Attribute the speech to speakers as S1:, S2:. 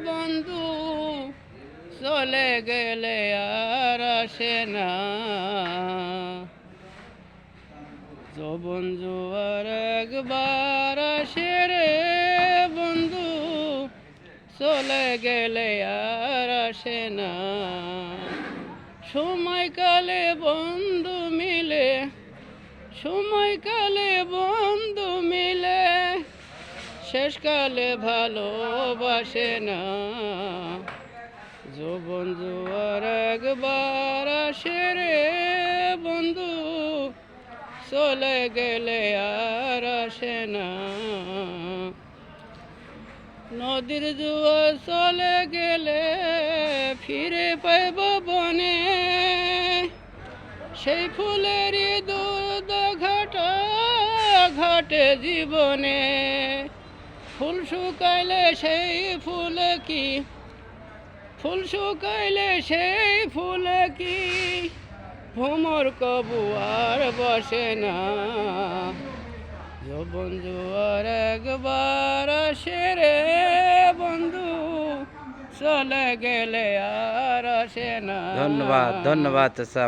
S1: বন্ধু চলে গেলে আর আসে না। যৌবন জোয়ার একবার আসে রে বন্ধু, চলে গেলে আর আসে না। সময়কালে বন্ধু মিলে, সময়কালে বন্ধু মিলে, শেষকালে ভালোবাসে না। যৌবন জোয়ার একবার আসে রে বন্ধু, চলে গেলে আর আসে না। নদীর জোয়ার চলে গেলে ফিরে পাইব বনে, সেই ফুলেরই দুধ ঘাটা ঘাটে জীবনে। ফুল শুকাইলে সেই ফুল কি, ফুল শুকাইলে সেই ফুল কি ভ্রমর কবু আর বসে না। যৌবন জোয়ার একবার আসে রে বন্ধু, চলে গেলে আর আসে না।
S2: ধন্যবাদ, ধন্যবাদ চাচা।